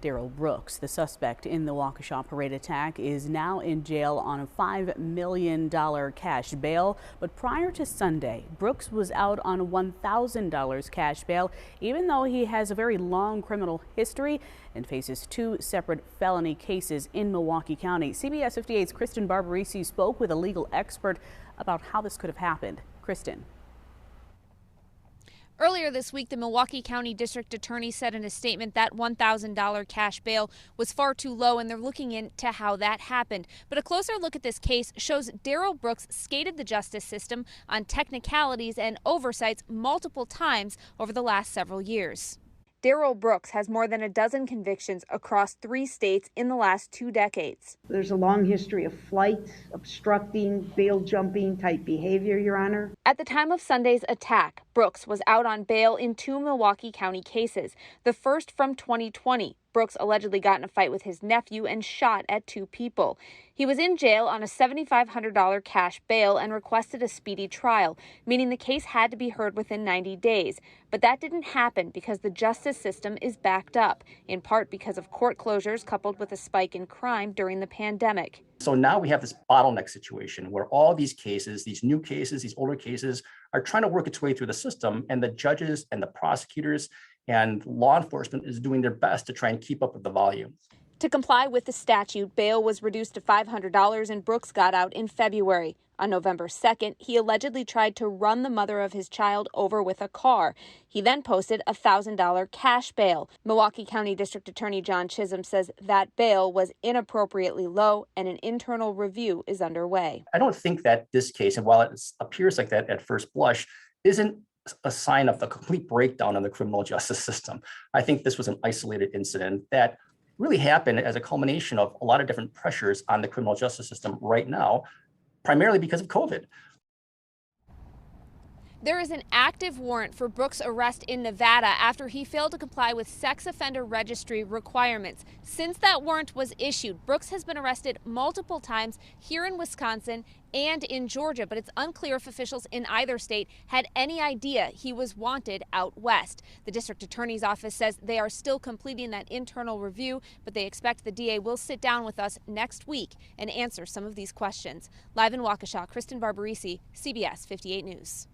Darrell Brooks, the suspect in the Waukesha Parade attack, is now in jail on a $5 million cash bail. But prior to Sunday, Brooks was out on a $1,000 cash bail, even though he has a very long criminal history and faces 2 separate felony cases in Milwaukee County. CBS 58's Kristen Barbarisi spoke with a legal expert about how this could have happened. Kristen. Earlier this week, the Milwaukee County District Attorney said in a statement that $1,000 cash bail was far too low, and they're looking into how that happened. But a closer look at this case shows Darrell Brooks skated the justice system on technicalities and oversights multiple times over the last several years. Darrell Brooks has more than a dozen convictions across 3 states in the last 2 decades. There's a long history of flight, obstructing, bail jumping type behavior, Your Honor. At the time of Sunday's attack, Brooks was out on bail in 2 Milwaukee County cases. The first from 2020. Brooks allegedly got in a fight with his nephew and shot at 2 people. He was in jail on a $7,500 cash bail and requested a speedy trial, meaning the case had to be heard within 90 days. But that didn't happen because the justice system is backed up, in part because of court closures coupled with a spike in crime during the pandemic. So now we have this bottleneck situation where all these cases, these new cases, these older cases are trying to work its way through the system, and the judges and the prosecutors and law enforcement is doing their best to try and keep up with the volume. To comply with the statute, bail was reduced to $500 and Brooks got out in February. On November 2nd, he allegedly tried to run the mother of his child over with a car. He then posted a $1,000 cash bail. Milwaukee County District Attorney John Chisholm says that bail was inappropriately low and an internal review is underway. I don't think that this case, and while it appears like that at first blush, isn't a sign of the complete breakdown in the criminal justice system. I think this was an isolated incident that really happened as a culmination of a lot of different pressures on the criminal justice system right now, primarily because of COVID. There is an active warrant for Brooks' arrest in Nevada after he failed to comply with sex offender registry requirements. Since that warrant was issued, Brooks has been arrested multiple times here in Wisconsin and in Georgia, but it's unclear if officials in either state had any idea he was wanted out west. The district attorney's office says they are still completing that internal review, but they expect the DA will sit down with us next week and answer some of these questions. Live in Waukesha, Kristen Barbarisi, CBS 58 News.